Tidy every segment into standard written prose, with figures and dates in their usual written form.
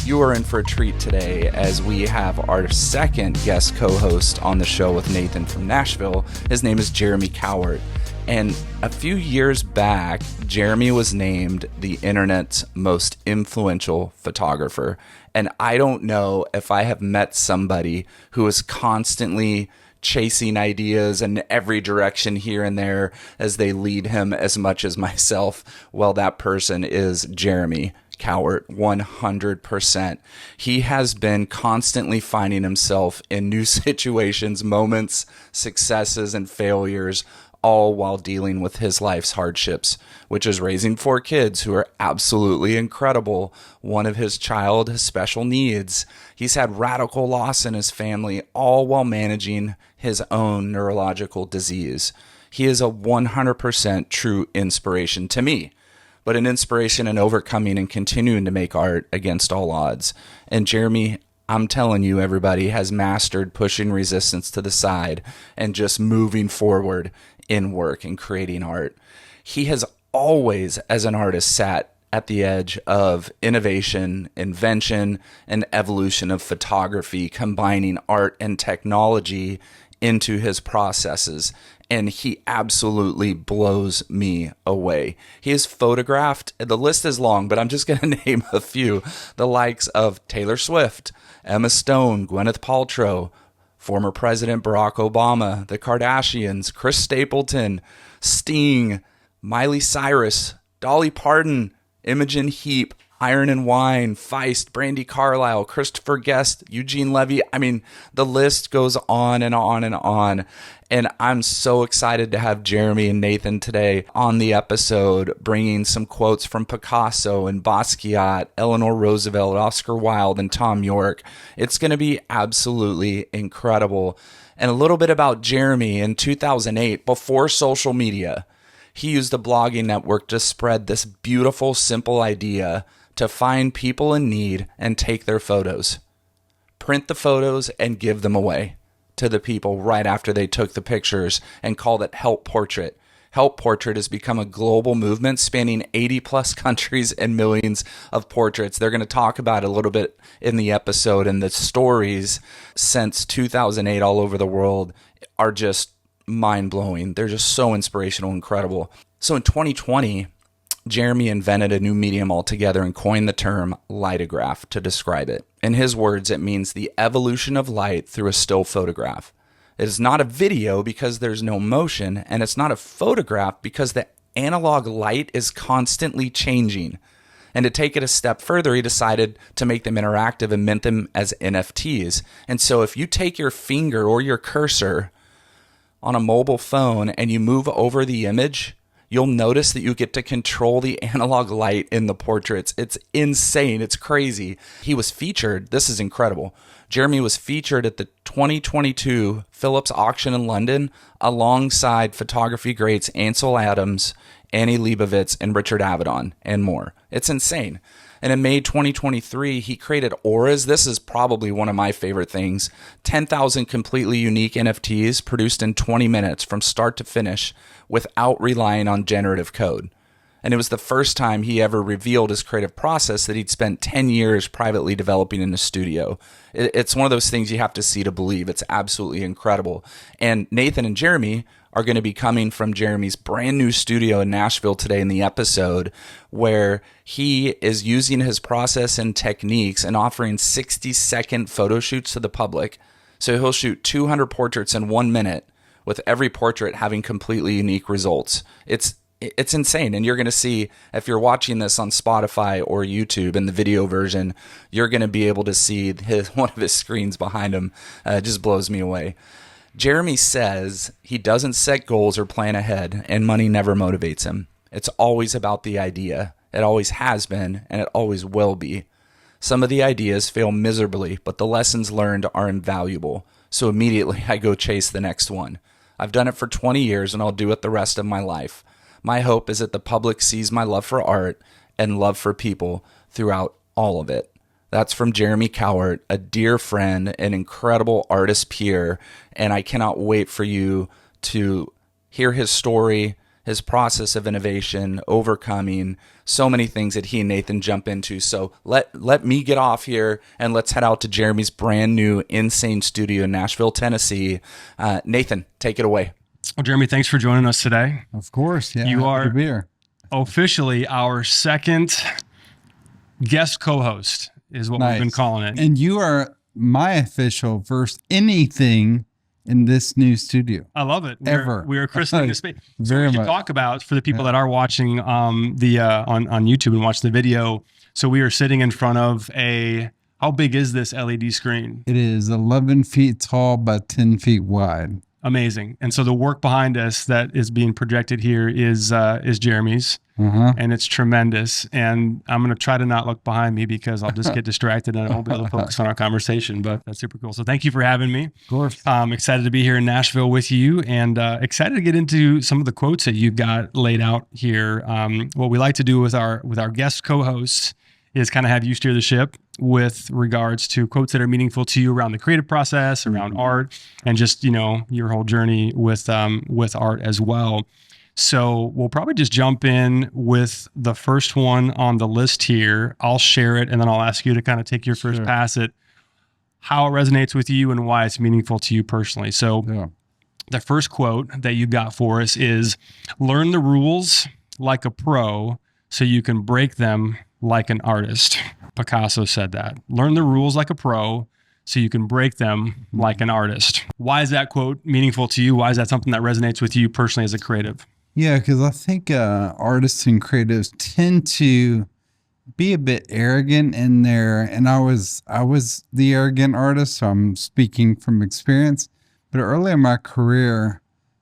You are in for a treat today as we have our second guest co-host on the show with Nathan from Nashville. His name is Jeremy Cowart. And a few years back, Jeremy was named the internet's most influential photographer. And I don't know if I have met somebody who is constantly chasing ideas in every direction here and there as they lead him as much as myself. Well, that person is Jeremy Cowart, 100%. He has been constantly finding himself in new situations, moments, successes, and failures, all while dealing with his life's hardships, which is raising 4 kids who are absolutely incredible. One of his child has special needs. He's had radical loss in his family, all while managing his own neurological disease. He is a 100% true inspiration to me, but an inspiration in overcoming and continuing to make art against all odds. And Jeremy, I'm telling you, everybody, has mastered pushing resistance to the side and just moving forward in work and creating art. He has always, as an artist, sat at the edge of innovation, invention, and evolution of photography, combining art and technology into his processes. And he absolutely blows me away. He has photographed, the list is long, but I'm just going to name a few, the likes of Taylor Swift, Emma Stone, Gwyneth Paltrow, former President Barack Obama, the Kardashians, Chris Stapleton, Sting, Miley Cyrus, Dolly Parton, Imogen Heap, Iron and Wine, Feist, Brandi Carlile, Christopher Guest, Eugene Levy. I mean, the list goes on and on and on. And I'm so excited to have Jeremy and Nathan today on the episode, bringing some quotes from Picasso and Basquiat, Eleanor Roosevelt, Oscar Wilde, and Tom York. It's going to be absolutely incredible. And a little bit about Jeremy. In 2008, before social media, he used a blogging network to spread this beautiful, simple idea to find people in need and take their photos, print the photos, and give them away to the people right after they took the pictures, and called it Help Portrait. Help Portrait has become a global movement spanning 80 plus countries and millions of portraits. They're going to talk about it a little bit in the episode, and the stories since 2008 all over the world are just mind-blowing. They're just so inspirational, incredible. So in 2020, Jeremy invented a new medium altogether and coined the term lithograph to describe it. In his words, it means the evolution of light through a still photograph. It is not a video because there's no motion, and it's not a photograph because the analog light is constantly changing. And to take it a step further, he decided to make them interactive and mint them as NFTs. And so if you take your finger or your cursor on a mobile phone and you move over the image, you'll notice that you get to control the analog light in the portraits. It's insane. It's crazy. He was featured. This is incredible. Jeremy was featured at the 2022 Phillips auction in London alongside photography greats Ansel Adams, Annie Leibovitz, and Richard Avedon, and more. It's insane. And in May 2023, he created auras. This is probably one of my favorite things. 10,000 completely unique NFTs produced in 20 minutes from start to finish without relying on generative code. And it was the first time he ever revealed his creative process that he'd spent 10 years privately developing in the studio. It's one of those things you have to see to believe. It's absolutely incredible. And Nathan and Jeremy are going to be coming from Jeremy's brand new studio in Nashville today in the episode, where he is using his process and techniques and offering 60-second photo shoots to the public. So he'll shoot 200 portraits in 1 minute, with every portrait having completely unique results. It's insane. And you're going to see, if you're watching this on Spotify or YouTube in the video version, you're going to be able to see one of his screens behind him. It just blows me away. Jeremy says he doesn't set goals or plan ahead, and money never motivates him. It's always about the idea. It always has been, and it always will be. Some of the ideas fail miserably, but the lessons learned are invaluable. So immediately I go chase the next one. I've done it for 20 years, and I'll do it the rest of my life. My hope is that the public sees my love for art and love for people throughout all of it. That's from Jeremy Cowart, a dear friend, an incredible artist peer, and I cannot wait for you to hear his story, his process of innovation, overcoming so many things that he and Nathan jump into. So let me get off here and let's head out to Jeremy's brand new insane studio in Nashville, Tennessee. Nathan, take it away. Well, Jeremy, thanks for joining us today. Of course. Yeah. You are to be here. Officially our second guest co-host is what we've been calling it. And you are my official first anything in this new studio. I love it. We are christening the space. Very much. To talk about for the people that are watching on YouTube and watch the video. So we are sitting in front of how big is this LED screen? It is 11 feet tall by 10 feet wide. Amazing. And so the work behind us that is being projected here is Jeremy's, and it's tremendous. And I'm going to try to not look behind me because I'll just get distracted and I won't be able to focus on our conversation, but that's super cool. So thank you for having me. Of course. I'm excited to be here in Nashville with you and excited to get into some of the quotes that you've got laid out here. What we like to do with our guest co-hosts is kind of have you steer the ship with regards to quotes that are meaningful to you around the creative process, around art, and just, your whole journey with art as well. So we'll probably just jump in with the first one on the list here. I'll share it and then I'll ask you to kind of take your first pass at how it resonates with you and why it's meaningful to you personally. So the first quote that you got for us is, learn the rules like a pro so you can break them like an artist. Picasso said that. Learn the rules like a pro so you can break them like an artist. Why is that quote meaningful to you? Why is that something that resonates with you personally as a creative? Yeah, because I think artists and creatives tend to be a bit arrogant in there. And I was the arrogant artist, so I'm speaking from experience. But early in my career,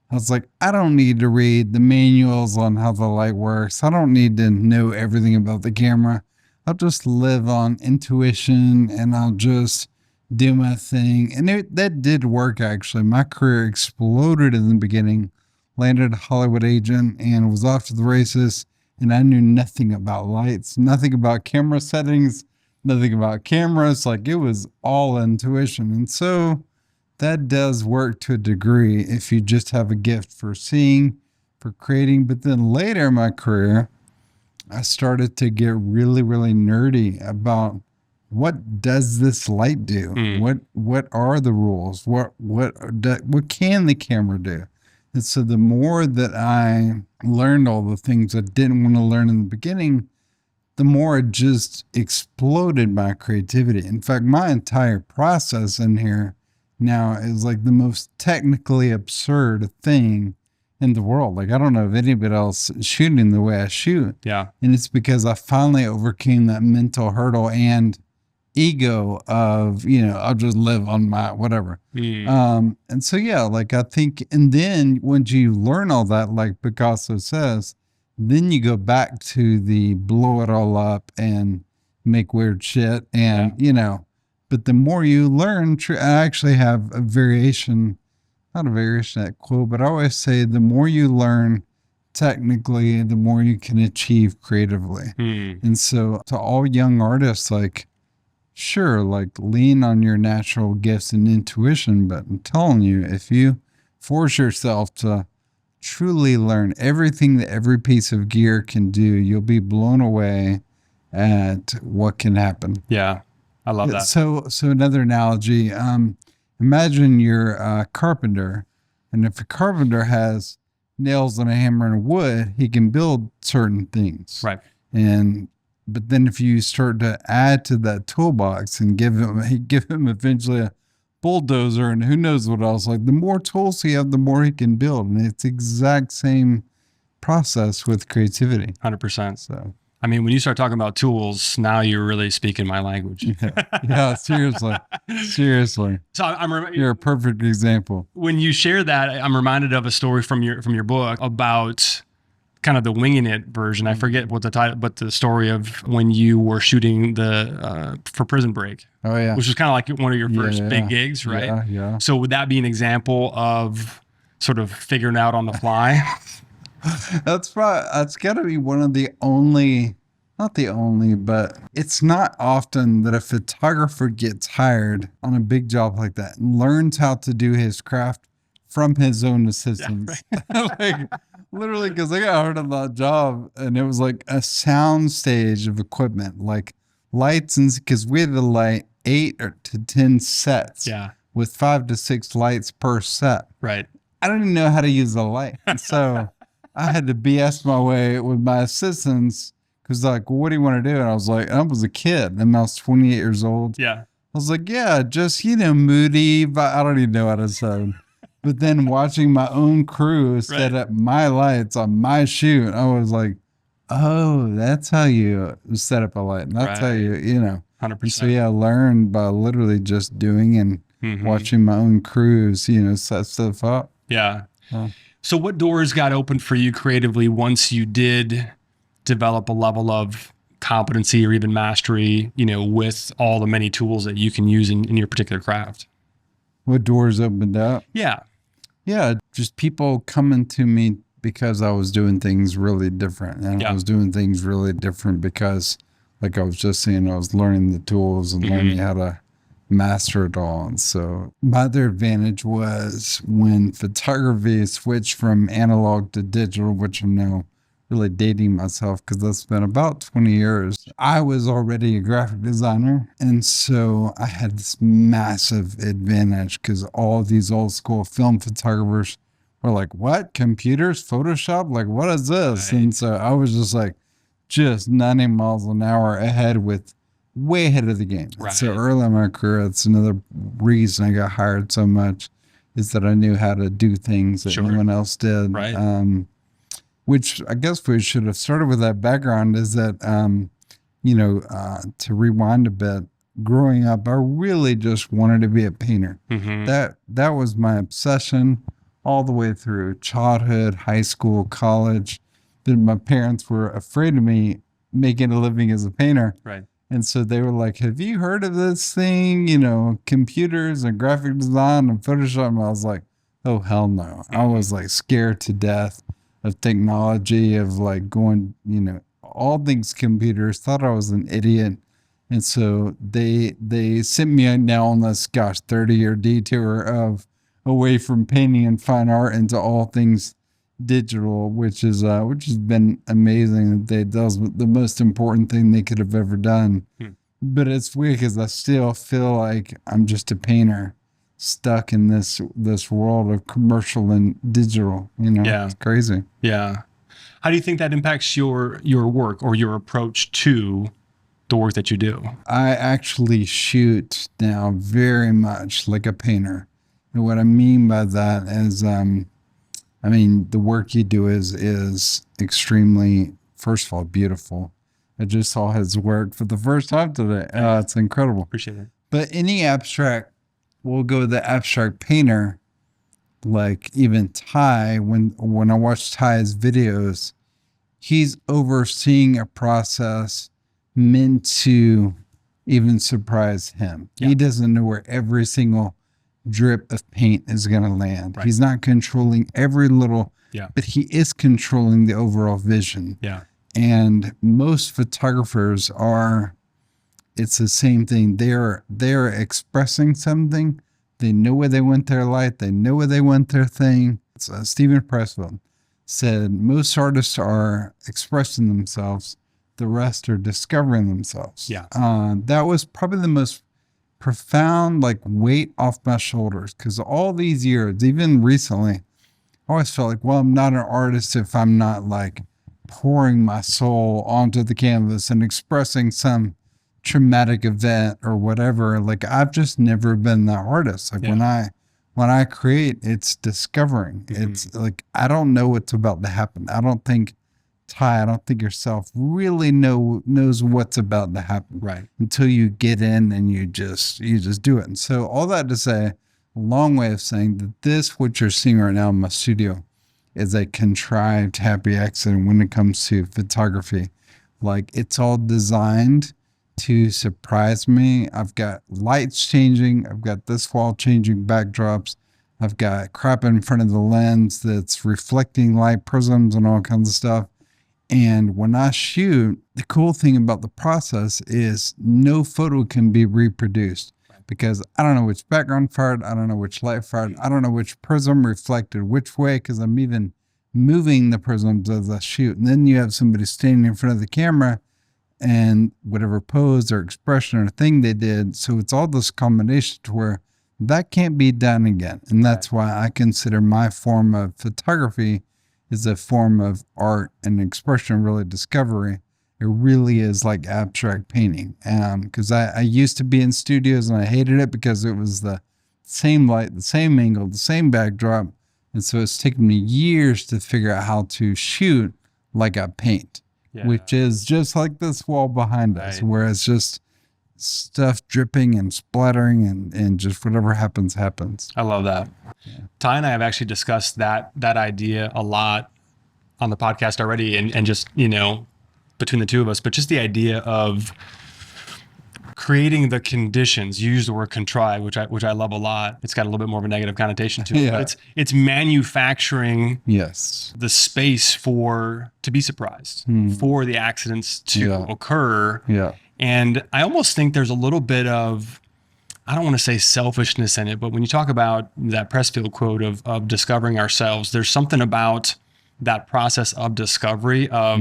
I was like, I don't need to read the manuals on how the light works. I don't need to know everything about the camera. I'll just live on intuition and I'll just do my thing. And that did work, actually. My career exploded in the beginning, landed a Hollywood agent and was off to the races. And I knew nothing about lights, nothing about camera settings, nothing about cameras. Like, it was all intuition. And so that does work to a degree if you just have a gift for seeing, for creating. But then later in my career, I started to get really, really nerdy about what does this light do? What are the rules? What can the camera do? And so the more that I learned all the things I didn't want to learn in the beginning, the more it just exploded my creativity. In fact, my entire process in here now is like the most technically absurd thing in the world. Like, I don't know if anybody else is shooting the way I shoot. Yeah. And it's because I finally overcame that mental hurdle and ego of, I'll just live on my whatever. And so, like, I think, and then once you learn all that, like Picasso says, then you go back to the blow it all up and make weird shit. And, but the more you learn, I actually have a variation, not a variation of that quote, but I always say the more you learn technically, the more you can achieve creatively. And so to all young artists, like, sure, like, lean on your natural gifts and intuition, but I'm telling you, if you force yourself to truly learn everything that every piece of gear can do, you'll be blown away at what can happen. Yeah. I love that. So another analogy, imagine you're a carpenter, and if a carpenter has nails and a hammer and wood, he can build certain things. Right. But then if you start to add to that toolbox and give him eventually a bulldozer and who knows what else, like, the more tools he have, the more he can build. And it's the exact same process with creativity. 100%. So, I mean, when you start talking about tools, now you're really speaking my language. Yeah, seriously. So you're a perfect example. When you share that, I'm reminded of a story from your book about kind of the winging it version. I forget what the title, but the story of when you were shooting for Prison Break. Oh yeah, which was kind of like one of your first big gigs, right? Yeah. So would that be an example of sort of figuring out on the fly? That's got to be one of the only, not the only, but it's not often that a photographer gets hired on a big job like that and learns how to do his craft from his own assistants. Yeah, right. Literally, because I got hired on that job, and it was like a sound stage of equipment, like lights, and because we had to light 8 to 10 sets, Yeah. with 5 to 6 lights per set. Right. I don't even know how to use the light, and so I had to BS my way with my assistants because like, well, what do you want to do? And I was like, I was a kid, and I was 28 years old. Yeah. I was like, yeah, just moody, but I don't even know how to say. But then watching my own crew set up my lights on my shoot, I was like, oh, that's how you set up a light. And that's how you 100%. So yeah, I learned by literally just doing and watching my own crews, set stuff up. Yeah. So what doors got opened for you creatively once you did develop a level of competency or even mastery, with all the many tools that you can use in your particular craft? What doors opened up? Yeah. Yeah, just people coming to me because I was doing things really different. And I was doing things really different because, like I was just saying, I was learning the tools and learning how to master it all. And so my other advantage was when photography switched from analog to digital, which I'm now really dating myself because that's been about 20 years. I was already a graphic designer. And so I had this massive advantage because all these old school film photographers were like, what? Computers? Photoshop? Like, what is this? Right. And so I was just 90 miles an hour way ahead of the game. Right. So early in my career, that's another reason I got hired so much is that I knew how to do things that no one else did. Right. Which I guess we should have started with that background is that, to rewind a bit, growing up, I really just wanted to be a painter. That was my obsession all the way through childhood, high school, college. Then my parents were afraid of me making a living as a painter. Right. And so they were like, have you heard of this thing, computers and graphic design and Photoshop? And I was like, oh, hell no. I was like scared to death of technology, of like going, all things computers, thought I was an idiot. And so they sent me now on this 30-year detour of away from painting and fine art into all things digital, which has been amazing. That was the most important thing they could have ever done. But it's weird because I still feel like I'm just a painter stuck in this world of commercial and digital. It's crazy. Yeah. How do you think that impacts your work or your approach to the work that you do? I actually shoot now very much like a painter. And what I mean by that is, the work you do is extremely, first of all, beautiful. I just saw his work for the first time today. It's incredible. Appreciate it. But any abstract, we'll go with the abstract painter, like even Ty, when I watch Ty's videos, he's overseeing a process meant to even surprise him. Yeah. He doesn't know where every single drip of paint is going to land. Right. He's not controlling every little, but he is controlling the overall vision. Yeah. And most photographers it's the same thing. They're expressing something. They know where they want their light. They know where they want their thing. Stephen Pressfield said most artists are expressing themselves. The rest are discovering themselves. Yeah. That was probably the most profound weight off my shoulders because all these years, even recently, I always felt like, well, I'm not an artist if I'm not pouring my soul onto the canvas and expressing some traumatic event or whatever. I've just never been that artist. When I create, it's discovering. It's I don't know what's about to happen. I don't think yourself really knows what's about to happen. Right. Until you get in and you just do it. And so all that to say, a long way of saying that what you're seeing right now in my studio is a contrived happy accident when it comes to photography. It's all designed to surprise me. I've got lights changing. I've got this wall changing backdrops. I've got crap in front of the lens that's reflecting light prisms and all kinds of stuff. And when I shoot, the cool thing about the process is no photo can be reproduced because I don't know which background fired. I don't know which light fired. I don't know which prism reflected which way because I'm even moving the prisms as I shoot. And then you have somebody standing in front of the camera and whatever pose or expression or thing they did. So it's all this combination to where that can't be done again. And that's why I consider my form of photography is a form of art and expression, really discovery. It really is like abstract painting. Because I used to be in studios and I hated it because it was the same light, the same angle, the same backdrop. And so it's taken me years to figure out how to shoot like I paint, which is just like this wall behind us, where it's just stuff dripping and splattering and just whatever happens, happens. I love that. Yeah. Ty and I have actually discussed that idea a lot on the podcast already, and just, you know, between the two of us, but just the idea of creating the conditions. You use the word contrive, which I love a lot. It's got a little bit more of a negative connotation to it, but it's manufacturing the space to be surprised, for the accidents to occur. And I almost think there's a little bit of, I don't want to say selfishness in it, but when you talk about that Pressfield quote of discovering ourselves, there's something about that process of discovery of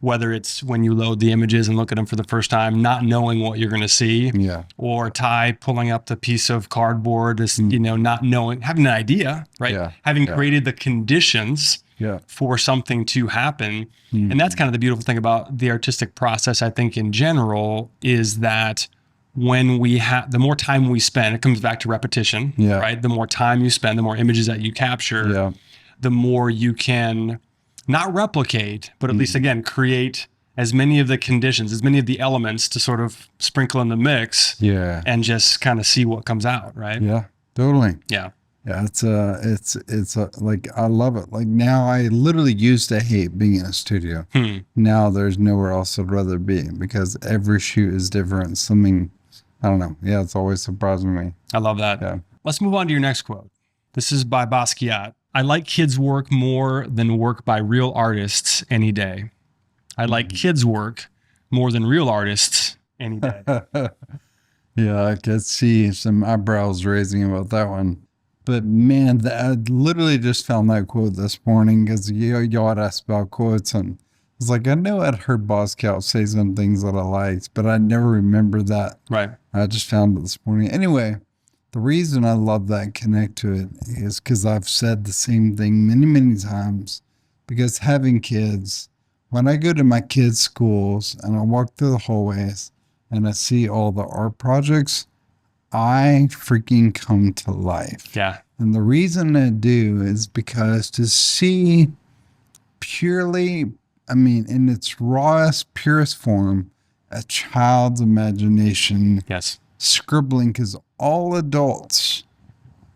whether it's when you load the images and look at them for the first time, not knowing what you're going to see, or Ty pulling up the piece of cardboard, you know, not knowing, having an idea, right? Having created the conditions for something to happen. And that's kind of the beautiful thing about the artistic process, I think, in general, is that when we have, the more time we spend, it comes back to repetition, right? The more time you spend, the more images that you capture, the more you can not replicate, but at least, again, create as many of the conditions, as many of the elements to sort of sprinkle in the mix, and just kind of see what comes out, right? Yeah, totally. Yeah. Yeah, it's like, I love it. Like now I literally used to hate being in a studio. Now there's nowhere else I'd rather be, because every shoot is different. Something, I don't know. Yeah, it's always surprising me. I love that. Yeah. Let's move on to your next quote. This is by Basquiat. I like kids' work more than work by real artists any day. I like kids' work more than real artists any day. Yeah, I could see some eyebrows raising about that one. But man, I literally just found that quote this morning because y'all had asked about quotes, and I was like, I know I'd heard Basquiat say some things that I liked, but I never remembered that. Right. I just found it this morning. Anyway, the reason I love that and connect to it is because I've said the same thing many, many times. Because having kids, when I go to my kids' schools and I walk through the hallways and I see all the art projects, I freaking come to life. Yeah. And the reason I do is because to see purely, I mean, in its rawest, purest form, a child's imagination scribbling, because all adults,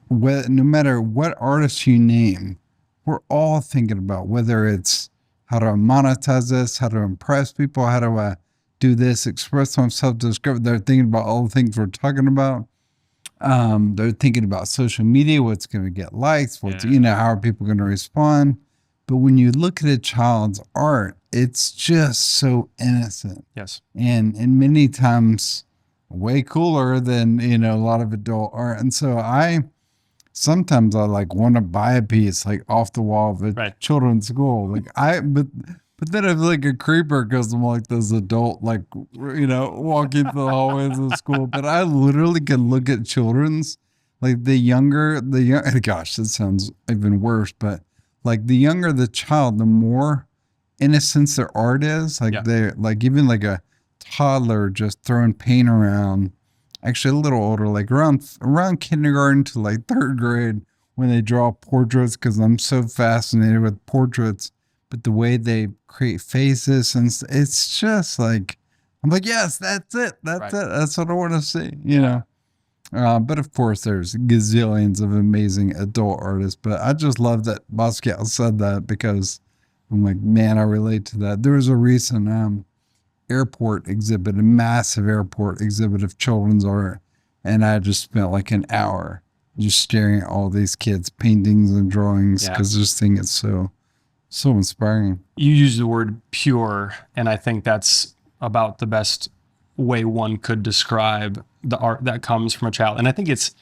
no matter what artist you name, we're all thinking about whether it's how to monetize this, how to impress people, how do I do this, express myself, discover. They're thinking about all the things we're talking about. They're thinking about social media, what's going to get likes, what's, you know, how are people going to respond. But when you look at a child's art, it's just so innocent. Yes. And many times way cooler than, you know, a lot of adult art. And so sometimes I like want to buy a piece like off the wall of a children's school. Like but then I feel like a creeper because I'm like this adult, like, you know, walking through the hallways of school. But I literally can look at children's, like the younger, gosh, that sounds even worse. But like the younger the child, the more innocence their art is. Like they're like, even like a toddler just throwing paint around, actually a little older, like around kindergarten to like third grade, when they draw portraits, because I'm so fascinated with portraits. But the way they create faces, and it's just like, I'm like, yes, that's it. That's it. That's what I want to see, you know. But of course, there's gazillions of amazing adult artists. But I just love that Basquiat said that, because I'm like, man, I relate to that. There was a recent airport exhibit, a massive airport exhibit of children's art. And I just spent like an hour just staring at all these kids' paintings and drawings, because I just think it's so inspiring. You use the word pure, and I think that's about the best way one could describe the art that comes from a child. And I think it's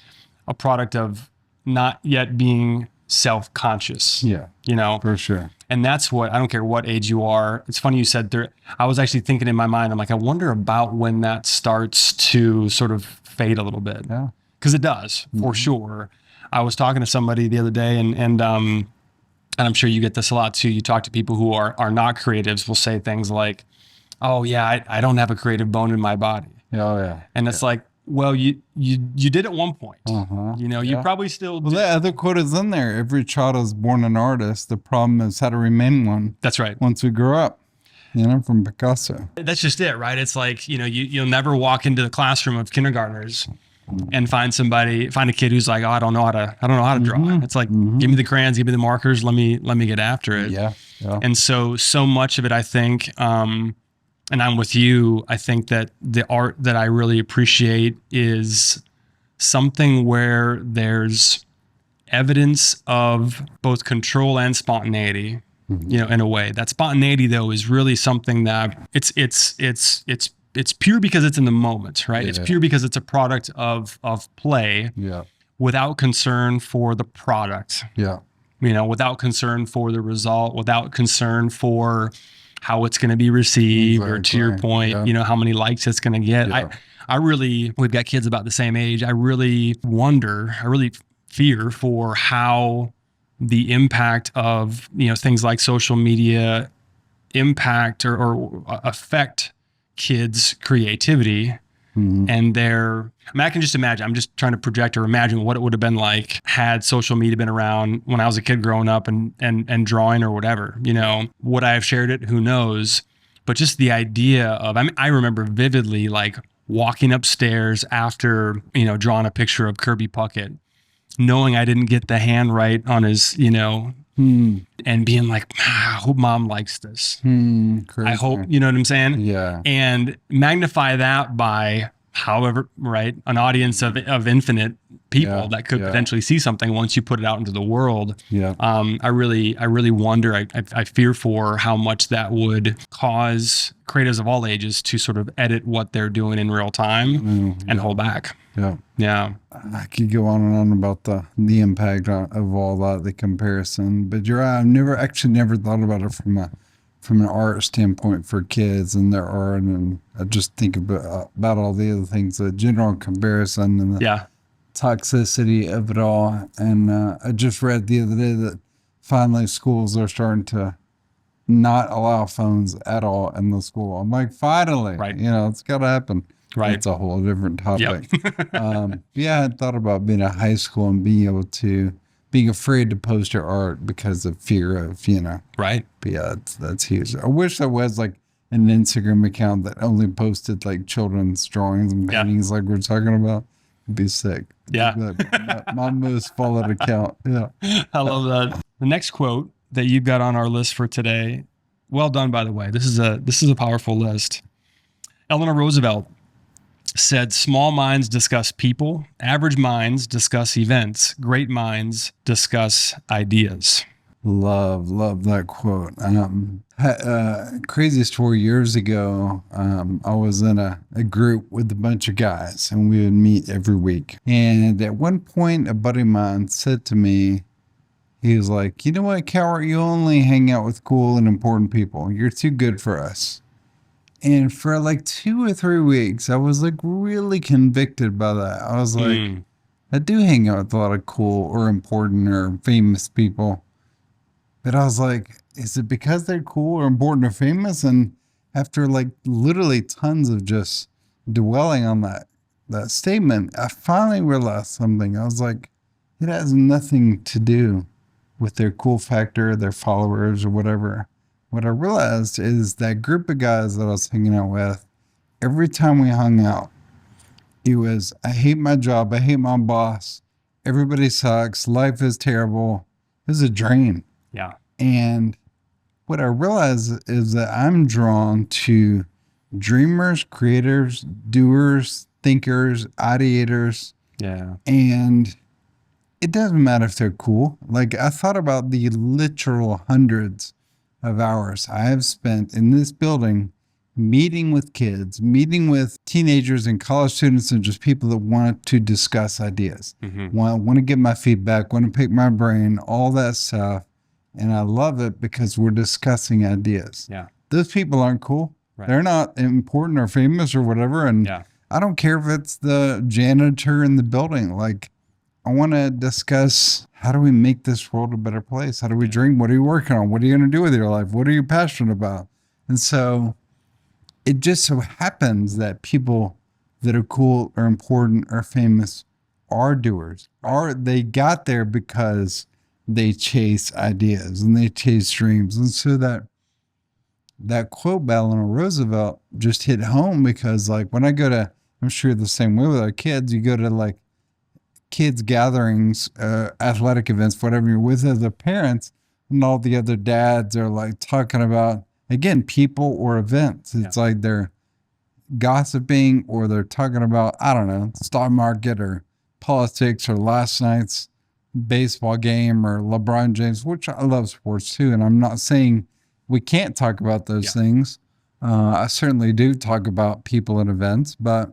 a product of not yet being self-conscious. Yeah, you know, for sure. And that's what, I don't care what age you are. It's funny you said there, I was actually thinking in my mind, I'm like, I wonder about when that starts to sort of fade a little bit. Yeah. Because it does, for sure. I was talking to somebody the other day, and I'm sure you get this a lot too. You talk to people who are not creatives, will say things like, oh yeah, I don't have a creative bone in my body. Oh yeah. And it's like, well, you did at one point. You probably still Well, that other quote is in there. Every child is born an artist. The problem is how to remain one. That's right. Once we grow up, from Picasso. That's just it, right? It's like, you'll never walk into the classroom of kindergartners and find a kid who's like, oh, I don't know how to draw. It's like, give me the crayons, give me the markers. Let me get after it. Yeah. And so much of it, I think, and I'm with you, I think that the art that I really appreciate is something where there's evidence of both control and spontaneity, in a way. That spontaneity though is really something that it's pure because it's in the moment, right? Yeah. It's pure because it's a product of play, without concern for the product. Yeah. Without concern for the result, without concern for how it's going to be received, or to your point, how many likes it's going to get. We've got kids about the same age. I really fear for how the impact of, things like social media impact or affect kids' creativity and their, I can just imagine, I'm just trying to project or imagine what it would have been like had social media been around when I was a kid growing up and drawing or whatever, would I have shared it? Who knows? But just the idea of, I remember vividly like walking upstairs after, drawing a picture of Kirby Puckett, knowing I didn't get the hand right on his, and being like, I hope mom likes this. I hope, you know what I'm saying? Yeah. And magnify that by however, right, an audience of infinite people that could potentially see something once you put it out into the world. Yeah. I really wonder, I fear for how much that would cause creatives of all ages to sort of edit what they're doing in real time and hold back. Yeah. Yeah. I could go on and on about the impact of all that, the comparison, but you're right. I've never thought about it from an art standpoint for kids and their art. And I just think about all the other things, the general comparison and the toxicity of it all. And I just read the other day that finally schools are starting to not allow phones at all in the school. I'm like, finally, it's got to happen. Right. It's a whole different topic. I had thought about being in high school and being afraid to post your art because of fear of, Right. But yeah, that's huge. I wish there was like an Instagram account that only posted like children's drawings and paintings like we're talking about. It'd be sick. Yeah. My most followed account. Yeah. I love that. The next quote that you've got on our list for today. Well done, by the way. This is a powerful list. Eleanor Roosevelt said, small minds discuss people, average minds discuss events, great minds discuss ideas. Love that quote. Crazy story, years ago, I was in a group with a bunch of guys and we would meet every week. And at one point, a buddy of mine said to me, he was like, you know what, Cowart, you only hang out with cool and important people. You're too good for us. And for like 2 or 3 weeks, I was like really convicted by that. I was like, I do hang out with a lot of cool or important or famous people. But I was like, is it because they're cool or important or famous? And after like literally tons of just dwelling on that statement, I finally realized something. I was like, it has nothing to do with their cool factor, their followers or whatever. What I realized is that group of guys that I was hanging out with, every time we hung out, it was, I hate my job. I hate my boss. Everybody sucks. Life is terrible. It was a drain. Yeah. And what I realized is that I'm drawn to dreamers, creators, doers, thinkers, ideators. Yeah. And it doesn't matter if they're cool. Like I thought about the literal hundreds of hours I have spent in this building meeting with kids, meeting with teenagers and college students and just people that want to discuss ideas, want to get my feedback, want to pick my brain, all that stuff. And I love it because we're discussing ideas. Yeah. Those people aren't cool. Right. They're not important or famous or whatever. And Yeah. I don't care if it's the janitor in the building. Like, I want to discuss, how do we make this world a better place? How do we dream? What are you working on? What are you going to do with your life? What are you passionate about? And so it just so happens that people that are cool or important or famous are doers. They got there because they chase ideas and they chase dreams. And so that quote by Eleanor Roosevelt just hit home, because like when I go to, I'm sure the same way with our kids, you go to like kids gatherings, athletic events, whatever you're with as a parents, and all the other dads are like talking about, again, people or events. It's like they're gossiping or they're talking about, I don't know, stock market or politics or last night's baseball game or LeBron James, which I love sports too. And I'm not saying we can't talk about those things. I certainly do talk about people and events, but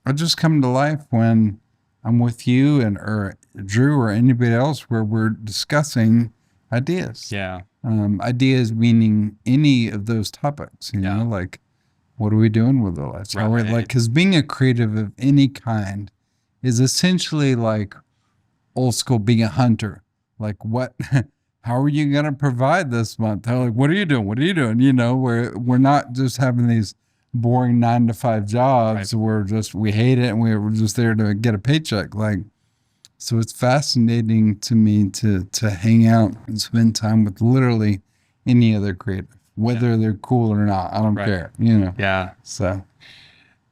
I just come to life when I'm with you or Drew or anybody else where we're discussing ideas. Yeah. Ideas meaning any of those topics, you know, like what are we doing with our lives? How are we, like, because being a creative of any kind is essentially like old school being a hunter. Like how are you going to provide this month? They're like, what are you doing? What are you doing? You know, we're not just having these boring 9-to-5 jobs. We hate it and we're just there to get a paycheck. Like, so it's fascinating to me to hang out and spend time with literally any other creative, whether they're cool or not. I don't care, you know? Yeah. So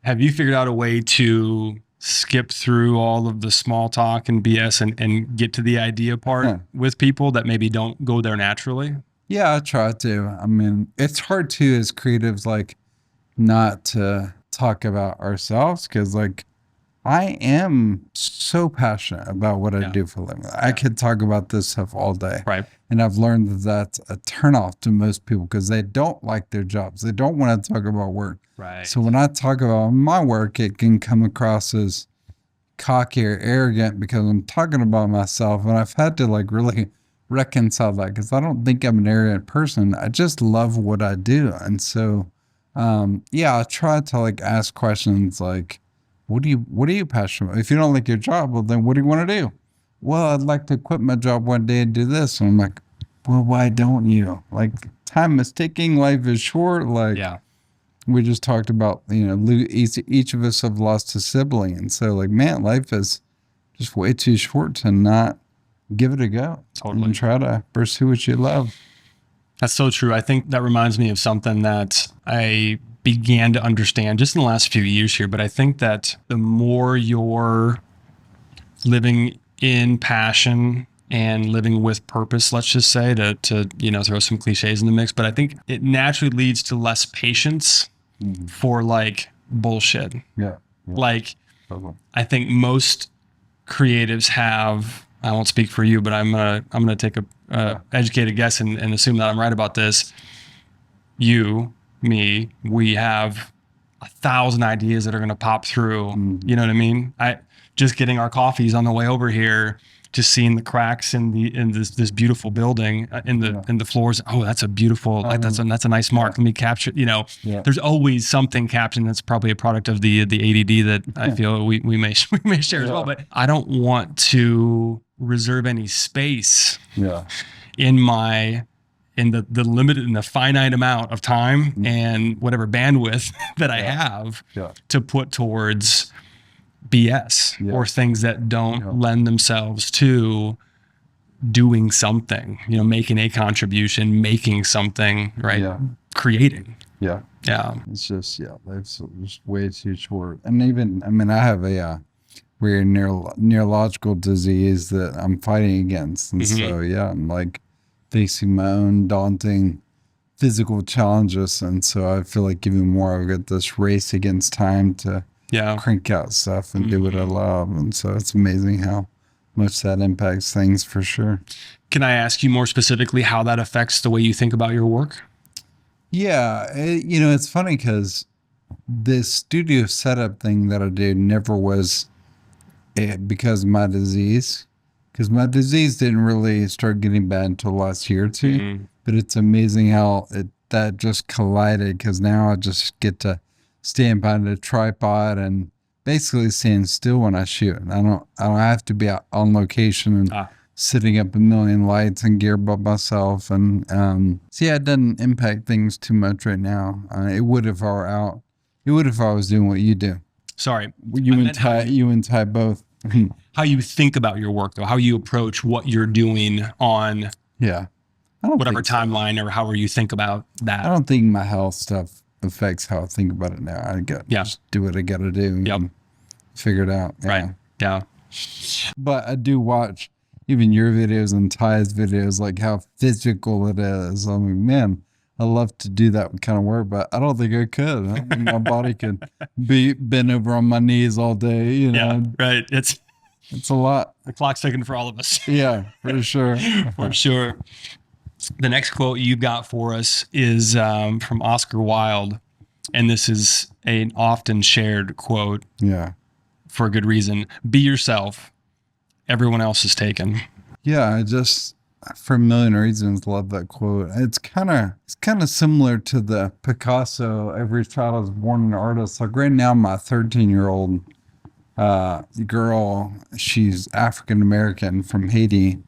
have you figured out a way to skip through all of the small talk and BS and get to the idea part with people that maybe don't go there naturally? Yeah, I try to. I mean, it's hard too as creatives, like, not to talk about ourselves, because like I am so passionate about what I do for a living. I could talk about this stuff all day. Right. And I've learned that that's a turnoff to most people because they don't like their jobs. They don't want to talk about work. Right. So when I talk about my work, it can come across as cocky or arrogant because I'm talking about myself. And I've had to like really reconcile that, because I don't think I'm an arrogant person. I just love what I do. And so, I try to like ask questions like, what are you passionate about? If you don't like your job, well, then what do you want to do? Well, I'd like to quit my job one day and do this. And I'm like, well, why don't you? Like, time is ticking, life is short. Like, we just talked about, you know, each of us have lost a sibling. And so like, man, life is just way too short to not give it a go. Totally. And try to pursue what you love. That's so true. I think that reminds me of something that I began to understand just in the last few years here. But I think that the more you're living in passion and living with purpose, let's just say, to you know, throw some cliches in the mix, but I think it naturally leads to less patience for like bullshit. Yeah. Like, I think most creatives have, I won't speak for you, but I'm gonna take a educated guess and assume that I'm right about this. You, me, we have 1,000 ideas that are gonna pop through. You know what I mean? Just getting our coffees on the way over here, just seeing the cracks in this beautiful building in the floors. Oh, that's a beautiful, that's a nice mark. Let me capture. You know, there's always something captioned that's probably a product of the ADD that I feel we may share as well. But I don't want to reserve any space in the limited, in the finite amount of time and whatever bandwidth that I have to put towards BS or things that don't lend themselves to doing something, you know, making a contribution, making something, right? Creating. Yeah. It's just, life's just way too short. And even, I mean, I have a weird neurological disease that I'm fighting against. And so, I'm like facing my own daunting physical challenges. And so I feel like even more, I've got this race against time to crank out stuff and do what I love. And so it's amazing how much that impacts things, for sure. Can I ask you more specifically how that affects the way you think about your work? Yeah. You know, it's funny because this studio setup thing that I do never was because of my disease. because my disease didn't really start getting bad until last year or two. But it's amazing how that just collided, because now I just get to stand behind a tripod and basically stand still when I shoot. I don't have to be out on location and setting up a million lights and gear by myself. And so yeah, it doesn't impact things too much right now. It would if I were out. It would if I was doing what you do. Sorry, You and Ty both. how you think about your work though, how you approach what you're doing on Yeah. whatever timeline or however you think about that. I don't think my health stuff affects how I think about it now. I just do what I got to do and figure it out. Yeah. Right. Yeah. But I do watch even your videos and Ty's videos, like how physical it is. I mean, man, I love to do that kind of work, but I don't think I could. I don't think my body could be bent over on my knees all day. You know? Yeah. Right. It's a lot. The clock's ticking for all of us. Yeah, for sure. For sure. The next quote you got for us is from Oscar Wilde, and this is an often shared quote. Yeah. For a good reason. Be yourself. Everyone else is taken. Yeah, I just, for a million reasons, love that quote. It's kind of similar to the Picasso, every child is born an artist. Like right now, my 13-year-old girl, she's African-American from Haiti,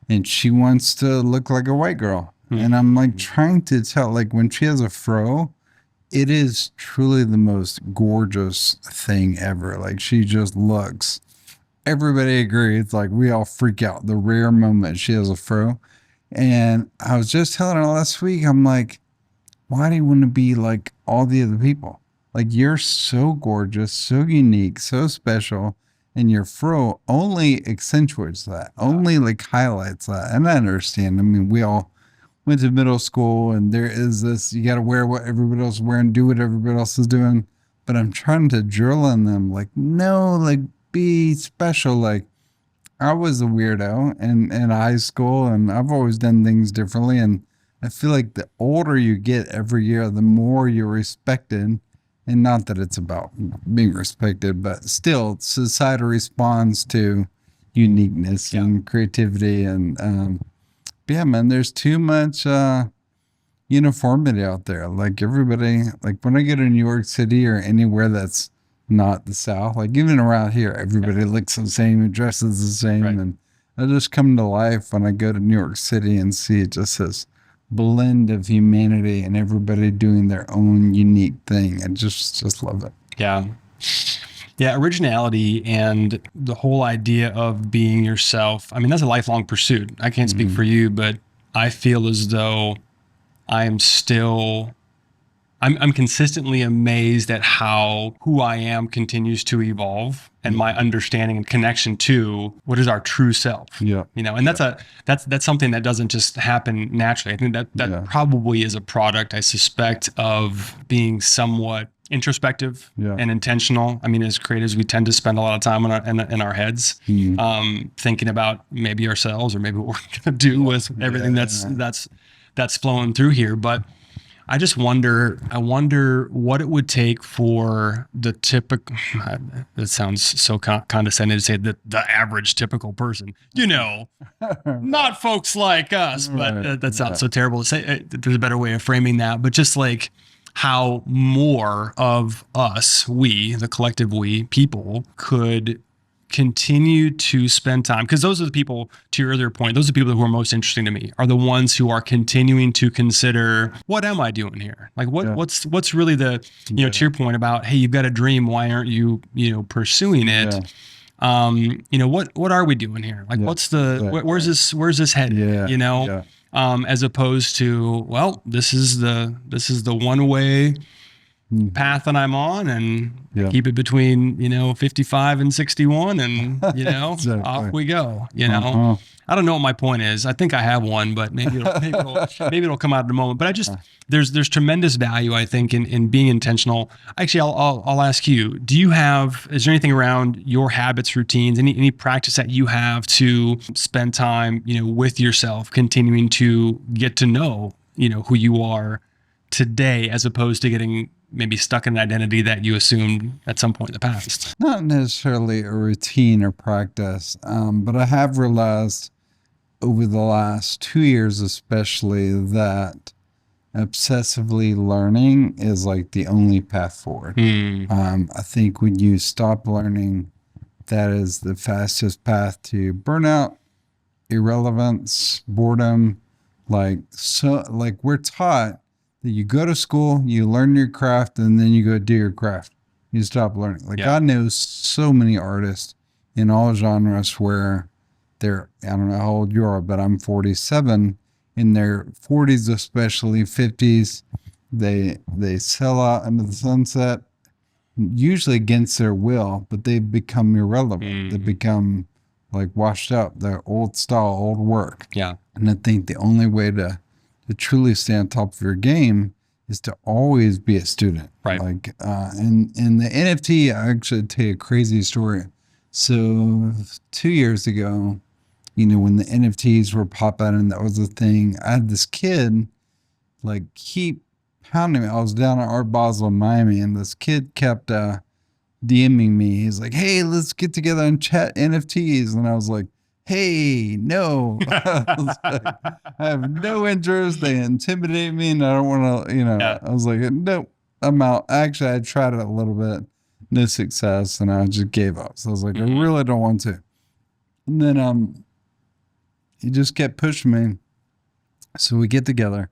and she wants to look like a white girl. And I'm like trying to tell, like when she has a fro, it is truly the most gorgeous thing ever. Like she just looks, everybody agrees, like we all freak out the rare moment she has a fro. And I was just telling her last week, I'm like, why do you want to be like all the other people? Like you're so gorgeous, so unique, so special. And your fro only accentuates that, only like highlights that. And I understand. I mean, we all went to middle school and there is this, you got to wear what everybody else is wearing, do what everybody else is doing. But I'm trying to drill in them, like, no, like be special. Like I was a weirdo in high school and I've always done things differently. And I feel like the older you get every year, the more you're respected. And not that it's about being respected, but still society responds to uniqueness and creativity. And yeah, man, there's too much uniformity out there. Like everybody, like when I go to New York City or anywhere that's not the South, like even around here, everybody looks the same and dresses the same. Right. And I just come to life when I go to New York City and see just this blend of humanity and everybody doing their own unique thing. I just love it. Yeah. Yeah. Originality and the whole idea of being yourself. I mean, that's a lifelong pursuit. I can't speak for you, but I feel as though I am still, I'm consistently amazed at how who I am continues to evolve and my understanding and connection to what is our true self. Yeah. You know, and that's something that doesn't just happen naturally. I think that probably is a product, I suspect, of being somewhat introspective and intentional. I mean, as creatives, we tend to spend a lot of time in our heads, thinking about maybe ourselves or maybe what we're going to do with everything that's flowing through here. But I just wonder, what it would take for the typical, it sounds so condescending to say that the average typical person, you know, not folks like us, but that sounds so terrible to say. There's a better way of framing that, but just like how more of us, we, the collective we, people could continue to spend time, because those are the people, to your earlier point, those are the people who are most interesting to me, are the ones who are continuing to consider, what am I doing here? Like what's really the, you know, to your point about, hey, you've got a dream, why aren't you, pursuing it? You know, what are we doing here? Like what's the, where's this headed? You know? As opposed to, well, this is the one way path that I'm on, and keep it between 55 and 61, and exactly. Off we go. I don't know what my point is. I think I have one, but maybe it'll come out in a moment. But I just there's tremendous value, I think, in being intentional. Actually, I'll ask you: is there anything around your habits, routines, any practice that you have to spend time with yourself, continuing to get to know who you are today, as opposed to getting maybe stuck in an identity that you assumed at some point in the past? Not necessarily a routine or practice, but I have realized over the last 2 years, especially, that obsessively learning is like the only path forward. I think when you stop learning, that is the fastest path to burnout, irrelevance, boredom. Like we're taught that you go to school, you learn your craft, and then you go do your craft. You stop learning. Like, God knows so many artists in all genres where they're, I don't know how old you are, but I'm 47. In their 40s, especially 50s, they sell out into the sunset, usually against their will, but they become irrelevant. They become like washed up. They're old style, old work. Yeah. And I think the only way to truly stay on top of your game is to always be a student. Right. Like, and the NFT, I actually tell you a crazy story. So 2 years ago, you know, when the NFTs were popping and that was a thing, I had this kid like keep pounding me. I was down at Art Basel in Miami, and this kid kept DMing me. He's like, "Hey, let's get together and chat NFTs." And I was like, "Hey, no." I was like, I have no interest. They intimidate me, and I don't want to, you know. Yeah. I was like, "Nope, I'm out." Actually, I tried it a little bit, no success, and I just gave up. So I was like, I really don't want to. And then he just kept pushing me. So we get together,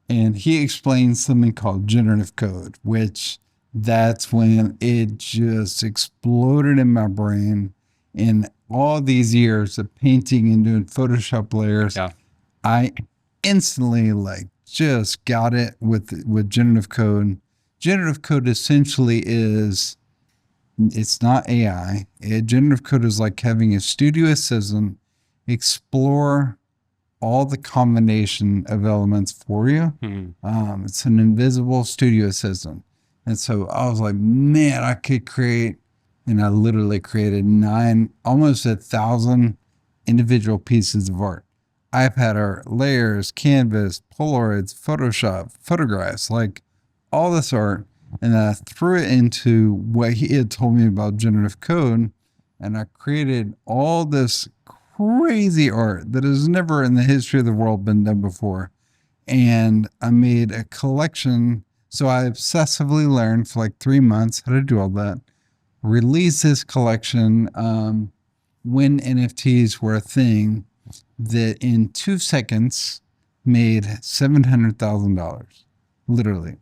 and he explains something called generative code, which that's when it just exploded in my brain. In all these years of painting and doing Photoshop layers, I instantly like just got it with generative code. Generative code essentially is, it's not AI. Generative code is like having a studio assistant explore all the combination of elements for you. It's an invisible studio assistant. And so I was like, man, I could create, and I literally created almost 1,000 individual pieces of art. iPad art, layers, canvas, Polaroids, Photoshop, photographs, like all this art. And I threw it into what he had told me about generative code. And I created all this crazy art that has never in the history of the world been done before. And I made a collection. So I obsessively learned for like 3 months how to do all that. Release this collection when NFTs were a thing that in 2 seconds made $700,000. Literally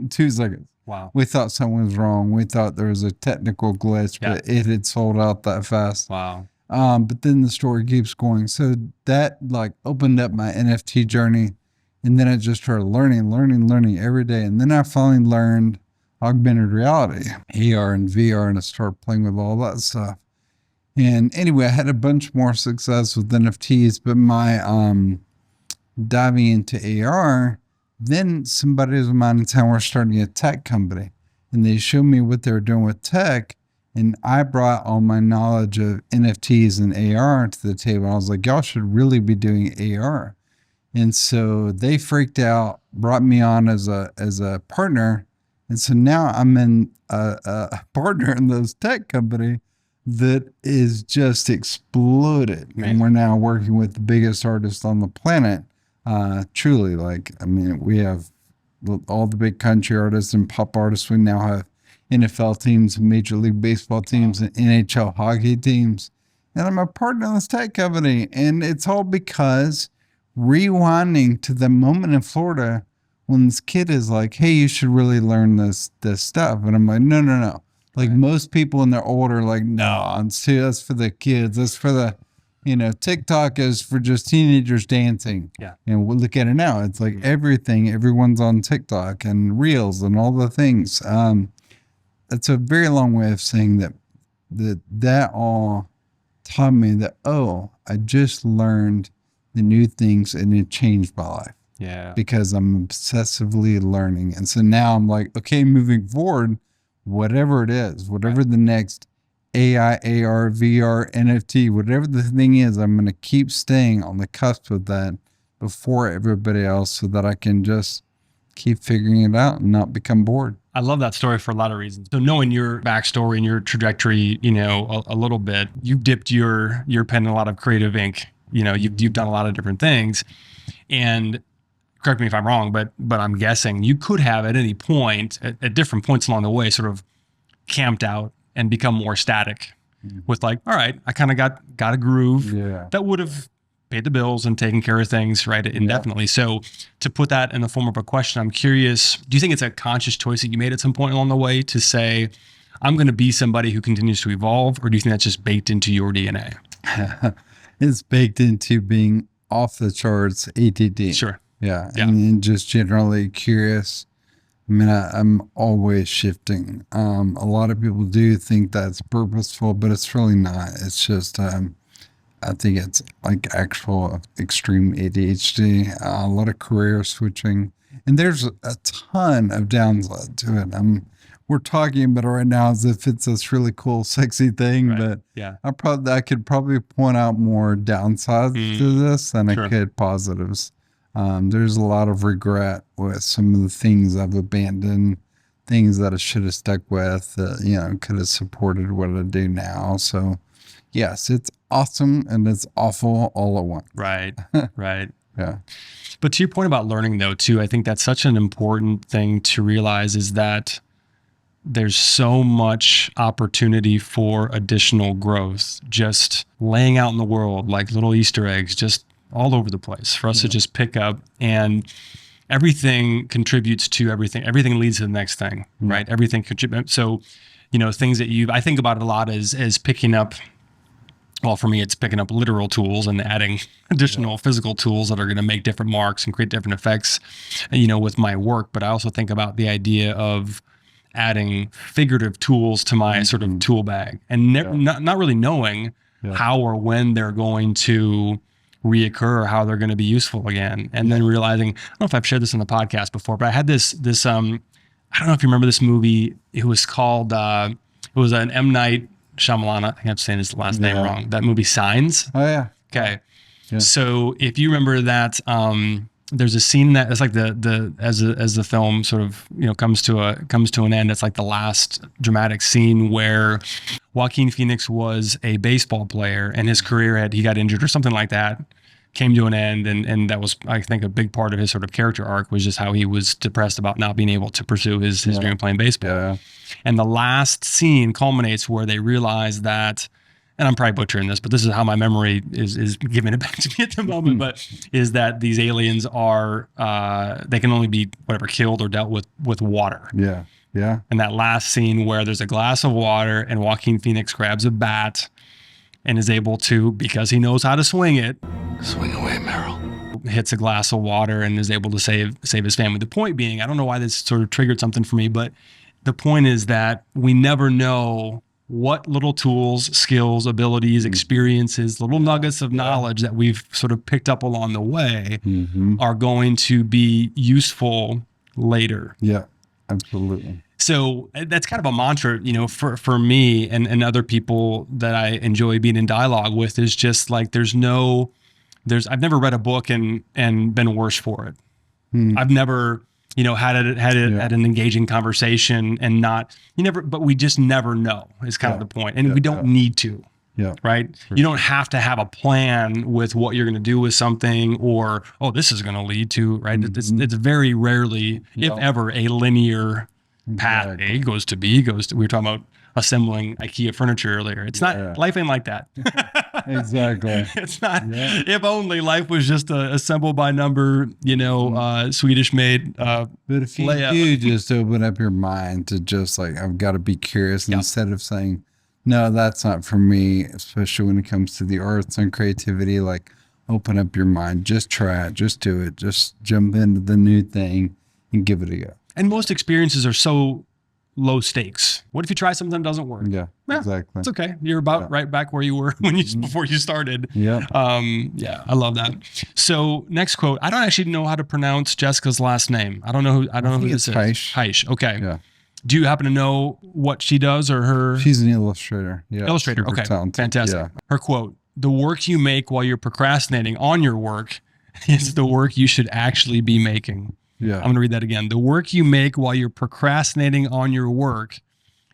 2 seconds. Wow. We thought something was wrong. We thought there was a technical glitch, but it had sold out that fast. Wow. But then the story keeps going. So that like opened up my NFT journey. And then I just started learning every day. And then I finally learned augmented reality, AR and VR, and I started playing with all that stuff. And anyway, I had a bunch more success with NFTs, but my diving into AR, then somebody of mine in town were starting a tech company, and they showed me what they were doing with tech. And I brought all my knowledge of NFTs and AR to the table. I was like, y'all should really be doing AR. And so they freaked out, brought me on as a partner. And so now I'm in a partner in this tech company that is just exploded. Man. And we're now working with the biggest artists on the planet. Truly, like, I mean, we have all the big country artists and pop artists. We now have NFL teams, Major League Baseball teams, and NHL hockey teams. And I'm a partner in this tech company. And it's all because rewinding to the moment in Florida when this kid is like, hey, you should really learn this stuff. And I'm like, no. Like most people when they're older, like, no, that's for the kids. That's for the, TikTok is for just teenagers dancing. Yeah. And we'll look at it now. It's like everyone's on TikTok and Reels and all the things. That's a very long way of saying that all taught me that, I just learned the new things and it changed my life. Yeah. Because I'm obsessively learning. And so now I'm like, okay, moving forward, whatever it is, whatever the next AI, AR, VR, NFT, whatever the thing is, I'm going to keep staying on the cusp of that before everybody else so that I can just keep figuring it out and not become bored. I love that story for a lot of reasons. So knowing your backstory and your trajectory, a little bit, you've dipped your pen in a lot of creative ink. You've done a lot of different things. And correct me if I'm wrong, but I'm guessing you could have at any point, at different points along the way, sort of camped out and become more static with like, all right, I kind of got a groove that would have paid the bills and taken care of things, right, indefinitely. So to put that in the form of a question, I'm curious, do you think it's a conscious choice that you made at some point along the way to say, I'm going to be somebody who continues to evolve, or do you think that's just baked into your DNA? It's baked into being off the charts ADD. Sure. Yeah. And just generally curious. I mean, I'm always shifting. A lot of people do think that's purposeful, but it's really not. It's just, I think it's like actual extreme ADHD, a lot of career switching, and there's a ton of downside to it. We're talking about it right now as if it's this really cool, sexy thing, but I could probably point out more downsides to this than I could positives. There's a lot of regret with some of the things I've abandoned, things that I should have stuck with, could have supported what I do now. So yes, it's awesome and it's awful all at once. Right. Yeah. But to your point about learning though, too, I think that's such an important thing to realize is that there's so much opportunity for additional growth, just laying out in the world like little Easter eggs, just all over the place for us to just pick up, and everything contributes to everything. Everything leads to the next thing, right? Everything contributes. So, things that I think about it a lot as picking up. Well, for me, it's picking up literal tools and adding additional physical tools that are going to make different marks and create different effects, with my work. But I also think about the idea of adding figurative tools to my sort of tool bag and not really knowing how or when they're going to reoccur or how they're going to be useful again. And then realizing, I don't know if I've shared this in the podcast before, but I had this, I don't know if you remember this movie. It was called, it was an M. Night Shyamalan. I think I'm saying his last name wrong. That movie Signs. Oh yeah. Okay. Yeah. So if you remember that, there's a scene that it's like as the film sort of comes to an end. It's like the last dramatic scene where Joaquin Phoenix was a baseball player and his career he got injured or something like that, came to an end, and that was, I think, a big part of his sort of character arc was just how he was depressed about not being able to pursue his dream of playing baseball. Yeah. And the last scene culminates where they realize that, and I'm probably butchering this, but this is how my memory is giving it back to me at the moment, but is that these aliens are, they can only be killed or dealt with water. Yeah. Yeah. And that last scene where there's a glass of water and Joaquin Phoenix grabs a bat and is able to, because he knows how to swing it. Swing away, Meryl. Hits a glass of water and is able to save his family. The point being, I don't know why this sort of triggered something for me, but the point is that we never know what little tools, skills, abilities, experiences, little nuggets of knowledge that we've sort of picked up along the way are going to be useful later. Yeah, absolutely. So that's kind of a mantra, for me and other people that I enjoy being in dialogue with, is just like, I've never read a book and been worse for it. I've never, had an engaging conversation and but we just never know is kind of the point. And we don't need to, right? You don't have to have a plan with what you're going to do with something or, this is going to lead to, right? It's very rarely, if ever, a linear path. A goes to B we were talking about assembling IKEA furniture earlier. It's not, life ain't like that. Exactly. It's not, if only life was just assembled by number, Swedish made. But if you do just open up your mind to just like, I've got to be curious instead of saying, no, that's not for me, especially when it comes to the arts and creativity, like open up your mind, just try it, just do it, just jump into the new thing and give it a go. And most experiences are so low stakes. What if you try something that doesn't work? Yeah, exactly. It's okay. You're about right back where you were before you started. Yeah. I love that. So next quote. I don't actually know how to pronounce Jessica's last name. I don't know who this is. Heish. Okay. Yeah. Do you happen to know what she does or her? She's an illustrator. Yeah. Illustrator. Okay. Talented. Fantastic. Yeah. Her quote: "The work you make while you're procrastinating on your work is the work you should actually be making." Yeah. I'm going to read that again. The work you make while you're procrastinating on your work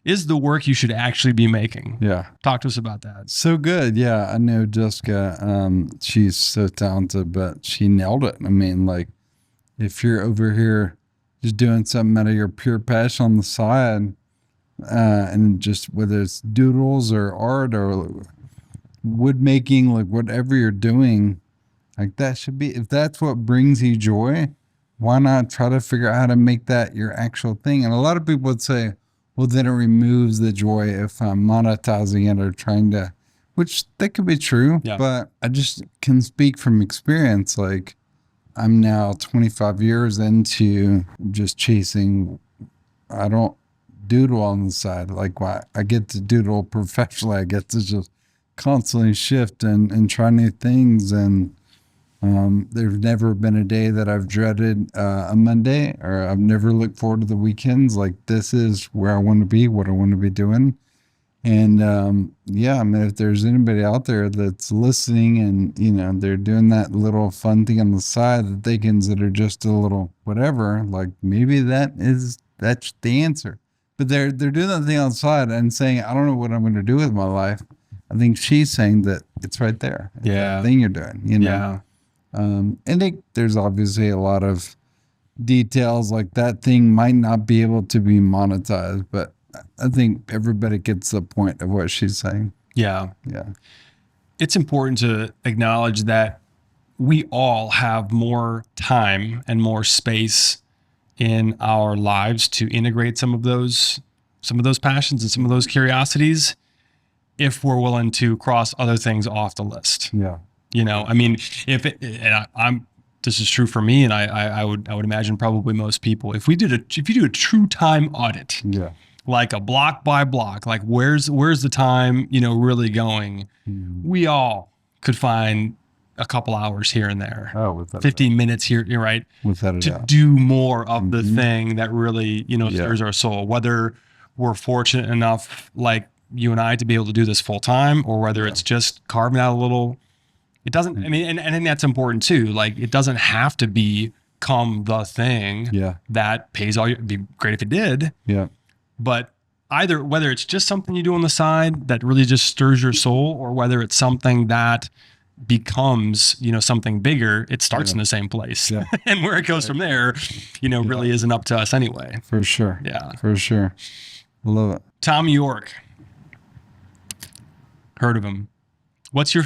is the work you should actually be making. Yeah. Talk to us about that. So good. Yeah. I know Jessica, she's so talented, but she nailed it. I mean, like, if you're over here just doing something out of your pure passion on the side, and just whether it's doodles or art or wood making, like whatever you're doing, like that should be, if that's what brings you joy, why not try to figure out how to make that your actual thing? And a lot of people would say, well, then it removes the joy if I'm monetizing it or trying to, which that could be true, Yeah. but I just can speak from experience. Like, I'm now 25 years into just chasing, I don't doodle on the side. Like, why I get to doodle professionally, I get to just constantly shift and try new things. And there's never been a day that I've dreaded a Monday, or I've never looked forward to the weekends. Like, this is where I want to be, what I want to be doing. And yeah, I mean, if there's anybody out there that's listening and, you know, they're doing that little fun thing on the side that they consider just a little whatever, like maybe that's the answer. But they're doing that thing on the side and saying, I don't know what I'm going to do with my life. I think she's saying that it's right there. It's Yeah. that thing you're doing, you know? Yeah. And there's obviously a lot of details, like that thing might not be able to be monetized, but I think everybody gets the point of what she's saying. Yeah. Yeah. It's important to acknowledge that we all have more time and more space in our lives to integrate some of those passions and some of those curiosities if we're willing to cross other things off the list. Yeah. You know, I mean, this is true for me, and I would imagine probably most people. If you do a true time audit, Yeah. like a block by block, like where's the time, you know, really going? We all could find a couple hours here and there. Oh, without 15 minutes here, you're right, without a to doubt. do more of the thing that really, you know, Yeah. stirs our soul. Whether we're fortunate enough, like you and I, to be able to do this full time, or whether it's just carving out a little. It doesn't, I mean, and I think that's important too. Like, it doesn't have to become the thing Yeah. that pays all your, it'd be great if it did, Yeah. but whether it's just something you do on the side that really just stirs your soul, or whether it's something that becomes, you know, something bigger, it starts in the same place. Yeah. And where it goes from there, you know, really isn't up to us anyway. For sure. Yeah. For sure. Love it. Tom York. Heard of him. What's your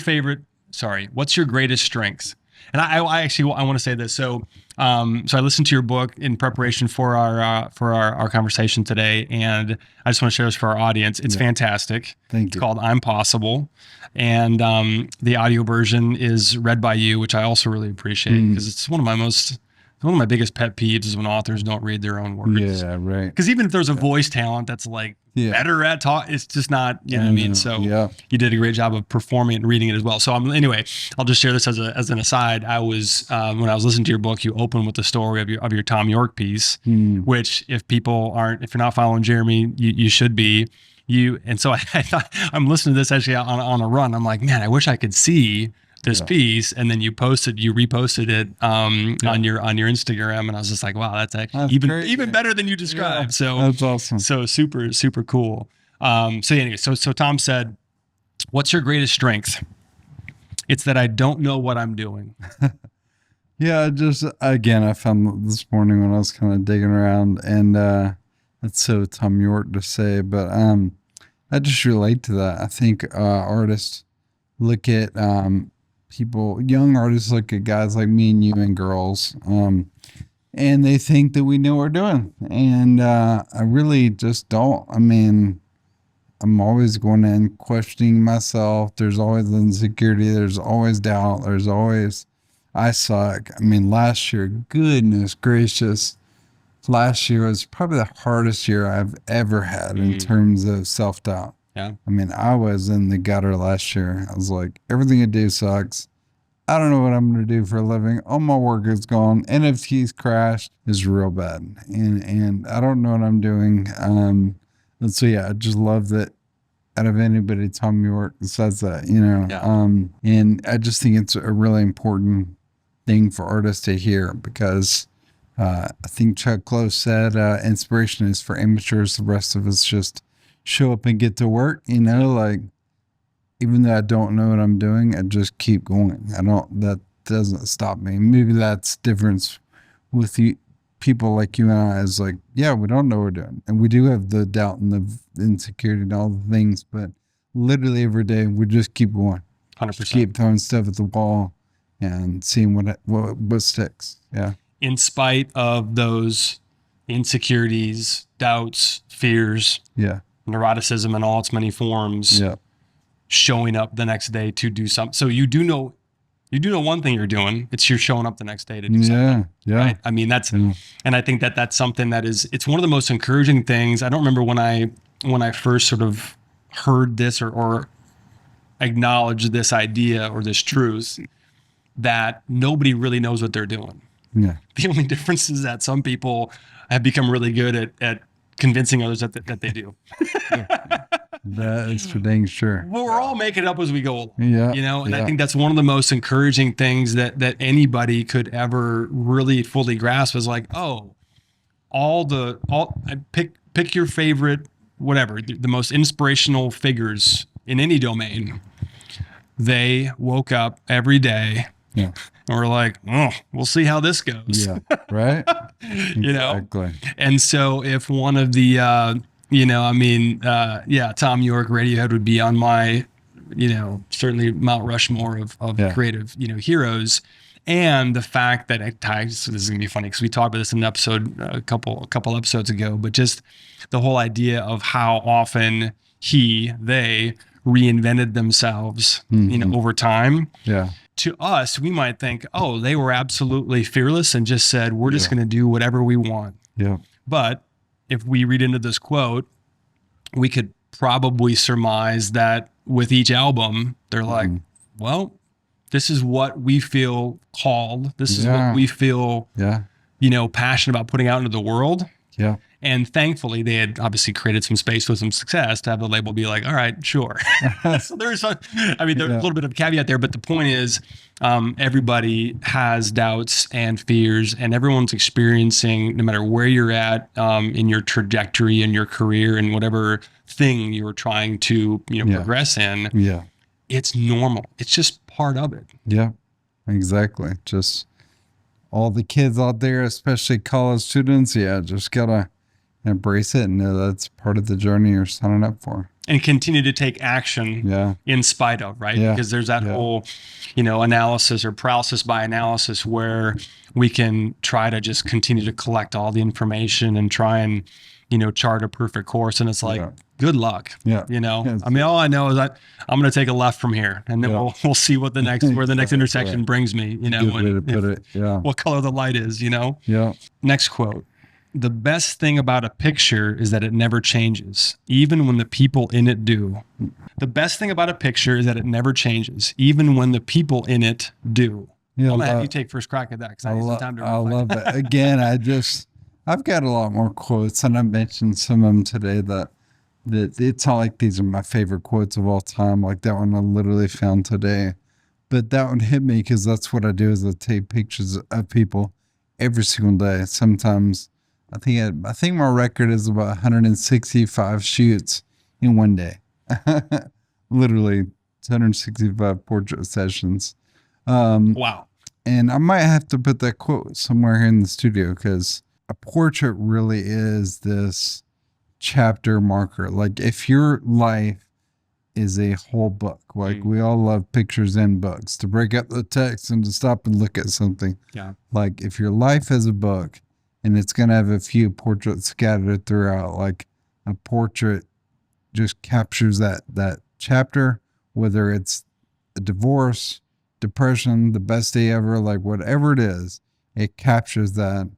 greatest strength? And I want to say this. So I listened to your book in preparation for our conversation today, and I just want to share this for our audience. It's fantastic. Thank It's you. called I'm Possible, and the audio version is read by you, which I also really appreciate, because it's one of my biggest pet peeves is when authors don't read their own words. Yeah, right. Because even if there's a voice talent that's like better at talk, it's just not, you know what I mean? So you did a great job of performing it and reading it as well. So anyway, I'll just share this as an aside. I was, when I was listening to your book, you open with the story of your Tom York piece, which if you're not following Jeremy, you should be. And so I thought, I'm listening to this actually on a run. I'm like, man, I wish I could see this piece. And then you reposted it on your Instagram, and I was just like, wow, that's actually even better than you described. So that's awesome. So super, super cool. So anyway, so Tom said, what's your greatest strength? It's that I don't know what I'm doing. Yeah, just again, I found this morning when I was kind of digging around, and that's so Tom York to say, but I just relate to that. I think artists look at young artists look at guys like me and you and girls, and they think that we know what we're doing, and I really just don't. I mean, I'm always going in questioning myself. There's always insecurity. There's always doubt. There's always, I suck. I mean, last year, goodness gracious, last year was probably the hardest year I've ever had in terms of self-doubt. Yeah. I mean, I was in the gutter last year. I was like, everything I do sucks. I don't know what I'm going to do for a living. All my work is gone. NFTs crashed. Is real bad. And I don't know what I'm doing. And so, yeah, I just love that out of anybody, Tom York says that, you know. Yeah. And I just think it's a really important thing for artists to hear, because I think Chuck Close said, inspiration is for amateurs. The rest of us just show up and get to work, like, even though I don't know what I'm doing, I just keep going. That doesn't stop me. Maybe that's the difference with you, people like you and I, is like, yeah, we don't know what we're doing. And we do have the doubt and the insecurity and all the things, but literally every day we just keep going. 100%. Just keep throwing stuff at the wall and seeing what sticks. Yeah. In spite of those insecurities, doubts, fears, Yeah. neuroticism in all its many forms, Yeah. showing up the next day to do something. So you do know one thing you're doing. It's you're showing up the next day to do something. Yeah. Right? I mean, and I think that's something it's one of the most encouraging things. I don't remember when I first sort of heard this or acknowledged this idea or this truth that nobody really knows what they're doing. Yeah. The only difference is that some people have become really good at convincing others that they do. That is for dang sure. Well, we're all making it up as we go along. Yeah. And I think that's one of the most encouraging things that anybody could ever really fully grasp is like, oh, pick your favorite, whatever, the most inspirational figures in any domain. They woke up every day. Yeah. And we're like, oh, we'll see how this goes. Yeah. Right. Exactly. And so if one of the, Tom York, Radiohead would be on my, certainly Mount Rushmore of creative, heroes. And the fact that it ties, so this is gonna be funny because we talked about this in an episode a couple episodes ago, but just the whole idea of how often they reinvented themselves, over time. Yeah. To us, we might think, oh, they were absolutely fearless and just said, we're just going to do whatever we want. Yeah. But if we read into this quote, we could probably surmise that with each album, they're like, well, this is what we feel called. This is what we feel, passionate about putting out into the world. Yeah. And thankfully, they had obviously created some space with some success to have the label be like, all right, sure. So there's a little bit of a caveat there, but the point is everybody has doubts and fears, and everyone's experiencing, no matter where you're at in your trajectory in your career and whatever thing you're trying to progress in. Yeah. It's normal. It's just part of it. Yeah, exactly. Just all the kids out there, especially college students, just gotta embrace it and know that's part of the journey you're signing up for. And continue to take action in spite of, right? Yeah. Because there's that whole, analysis or paralysis by analysis where we can try to just continue to collect all the information and try and, chart a perfect course. And it's like, good luck. Yeah. I mean, all I know is that I'm going to take a left from here and then we'll see what the next, where the next intersection brings me, Good way to put it. Yeah. What color the light is, Yeah. Next quote. The best thing about a picture is that it never changes, even when the people in it do. The best thing about a picture is that it never changes, even when the people in it do. Yeah, I'm going to have you take first crack at that because I need some time to reflect. I love it. Again, I've got a lot more quotes, and I mentioned some of them today that it's not like these are my favorite quotes of all time. Like that one I literally found today. But that one hit me because that's what I do is I take pictures of people every single day. Sometimes I think my record is about 165 shoots in one day. Literally 165 portrait sessions. Wow. And I might have to put that quote somewhere here in the studio because a portrait really is this chapter marker. Like if your life is a whole book, like we all love pictures in books, to break up the text and to stop and look at something. Yeah. Like if your life is a book, and it's going to have a few portraits scattered throughout. Like a portrait just captures that chapter, whether it's a divorce, depression, the best day ever, like whatever it is, it captures that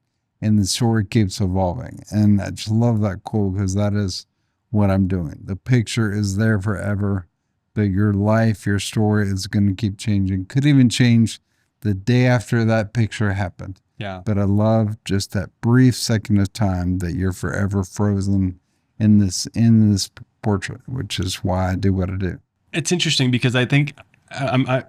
and the story keeps evolving. And I just love that quote because that is what I'm doing. The picture is there forever, but your life, your story is going to keep changing. Could even change the day after that picture happened. Yeah. But I love just that brief second of time that you're forever frozen in this portrait, which is why I do what I do. It's interesting because I think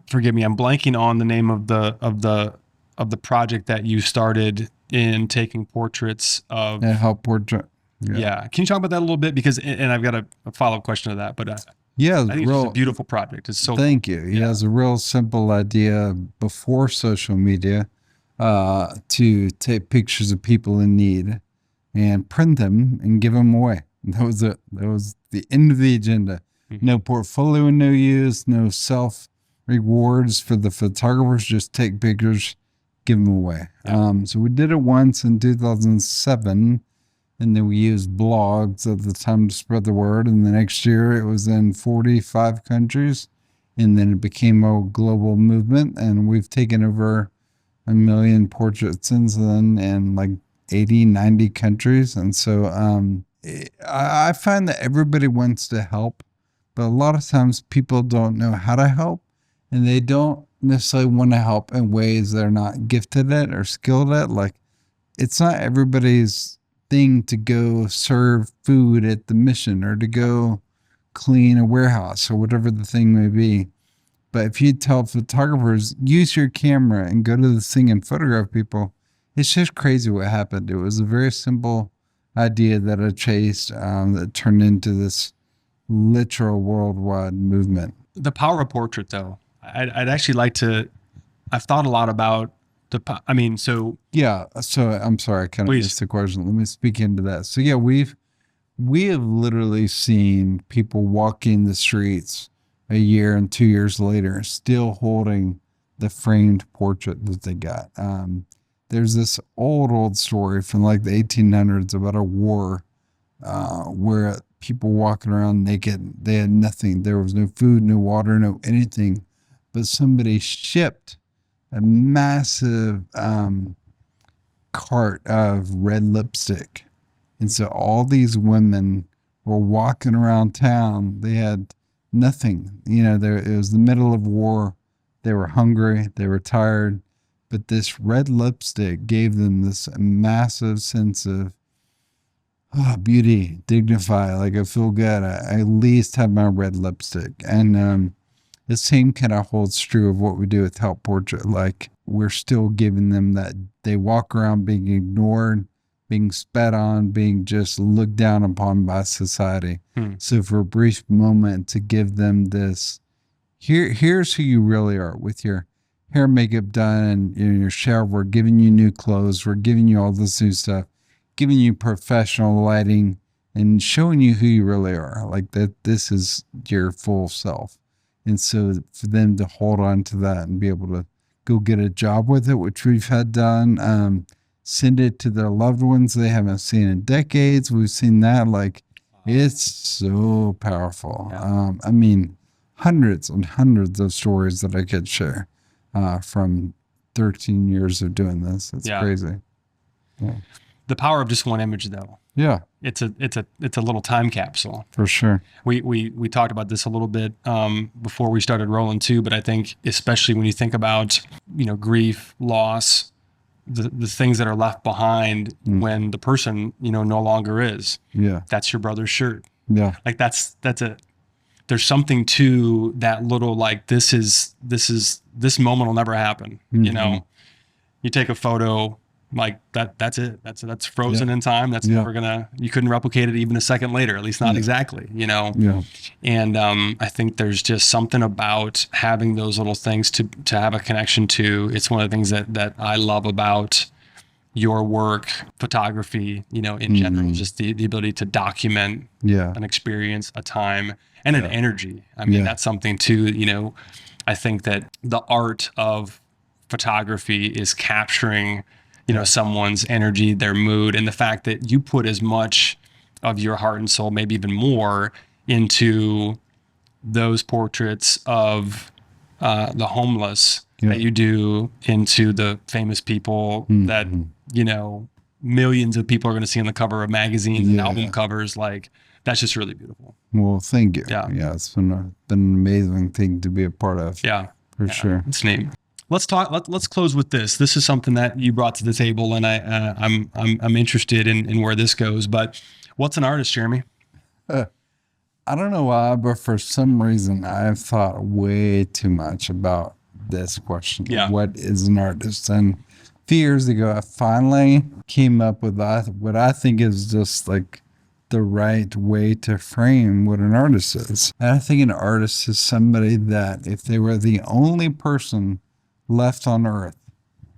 forgive me, I'm blanking on the name of the project that you started in taking portraits of. And help portrait. Yeah. Can you talk about that a little bit? Because, and I've got a follow-up question to that, but Yeah, I think it's just a beautiful project. It's so Thank you. He Yeah. has a real simple idea before social media to take pictures of people in need and print them and give them away. That was the end of the agenda. Mm-hmm. No portfolio, no use, no self rewards for the photographers. Just take pictures, give them away. Yeah. So we did it once in 2007. And then we used blogs at the time to spread the word. And the next year it was in 45 countries. And then it became a global movement. And we've taken over 1 million portraits since then in like 80, 90 countries. And so I find that everybody wants to help. But a lot of times people don't know how to help. And they don't necessarily want to help in ways they're not gifted at or skilled at. Like, it's not everybody's thing to go serve food at the mission or to go clean a warehouse or whatever the thing may be. But if you tell photographers, use your camera and go to this thing and photograph people, it's just crazy what happened. It was a very simple idea that I chased that turned into this literal worldwide movement. The power of portrait, though, I'd actually like to, I've thought a lot about Yeah. So I'm sorry, I kind of missed the question. Let me speak into that. So yeah, we have literally seen people walking the streets a year and 2 years later, still holding the framed portrait that they got. There's this old story from like the 1800s about a war where people walking around naked. They had nothing. There was no food, no water, no anything. But somebody shipped a massive cart of red lipstick. And so all these women were walking around town. They had nothing. It was the middle of war. They were hungry. They were tired. But this red lipstick gave them this massive sense of beauty, dignify, like I feel good. I at least have my red lipstick. And the same kind of holds true of what we do with Help Portrait. Like, we're still giving them that. They walk around being ignored, being spat on, being just looked down upon by society. So for a brief moment to give them this, here's who you really are with your hair and makeup done and your shower. We're giving you new clothes. We're giving you all this new stuff, giving you professional lighting and showing you who you really are. Like that, this is your full self. And so for them to hold on to that and be able to go get a job with it, which we've had done, send it to their loved ones they haven't seen in decades. We've seen that. Like, it's so powerful. Yeah. I mean, hundreds and hundreds of stories that I could share from 13 years of doing this. It's crazy. Yeah. The power of just one image, though. Yeah. It's a little time capsule. For sure. We talked about this a little bit before we started rolling too, but I think especially when you think about, grief, loss, the things that are left behind when the person, no longer is. Yeah. That's your brother's shirt. Yeah. Like there's something to that little, like, this moment will never happen. Mm-hmm. You take a photo, like that's it. That's frozen in time. That's never you couldn't replicate it even a second later, at least not exactly, Yeah. And I think there's just something about having those little things to have a connection to. It's one of the things that I love about your work, photography, in general, just the ability to document an experience, a time, and an energy. I mean, that's something too, I think that the art of photography is capturing someone's energy, their mood, and the fact that you put as much of your heart and soul, maybe even more, into those portraits of the homeless that you do, into the famous people that, millions of people are going to see on the cover of magazines and album covers. Like, that's just really beautiful. Well, thank you. Yeah, it's been an amazing thing to be a part of. Yeah, for sure. It's neat. Let's talk. Let's close with this. This is something that you brought to the table, and I'm interested in where this goes. But what's an artist, Jeremy? I don't know why, but for some reason, I've thought way too much about this question. Yeah. What is an artist? And few years ago, I finally came up with what I think is just like the right way to frame what an artist is. And I think an artist is somebody that if they were the only person left on earth,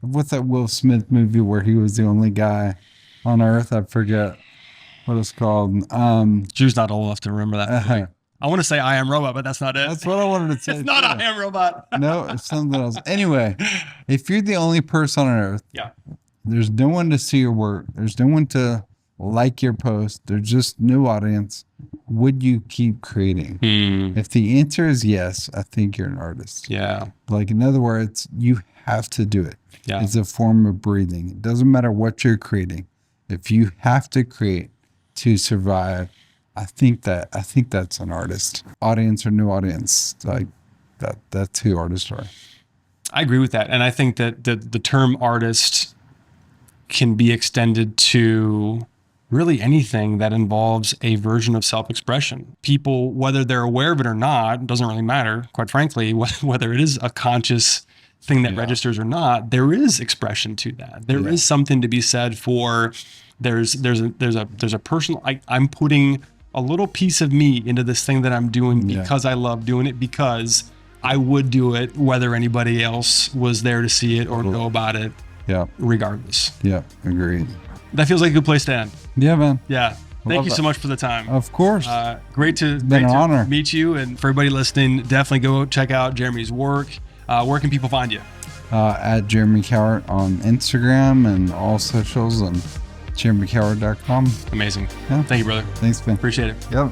what's that Will Smith movie where he was the only guy on earth? I forget what it's called. Drew's not old enough to remember that movie. I want to say I Am Robot, but that's not it. That's what I wanted to say. It's not too. I Am Robot. No, it's something else. Anyway, if you're the only person on earth, Yeah. there's no one to see your work, there's no one to like your post, there's just no audience, would you keep creating? If the answer is yes, I think you're an artist. Yeah. Like, in other words, you have to do it. Yeah. It's a form of breathing. It doesn't matter what you're creating. If you have to create to survive, I think that's an artist. Audience or no audience, like that's who artists are. I agree with that. And I think that the term artist can be extended to really anything that involves a version of self-expression. People, whether they're aware of it or not, doesn't really matter, quite frankly, whether it is a conscious thing that registers or not, there is expression to that. There is something to be said for there's a personal, I'm putting a little piece of me into this thing that I'm doing because I love doing it, because I would do it whether anybody else was there to see it or know about it. Yeah. Regardless. Yeah. Agreed. That feels like a good place to end. Yeah, man. Yeah. Thank you so much for the time. Of course. Great to honor. meet you. And for everybody listening, definitely go check out Jeremy's work. Where can people find you? At Jeremy Cowart on Instagram and all socials, and jeremycowart.com. Amazing. Yeah. Thank you, brother. Thanks, man. Appreciate it. Yep.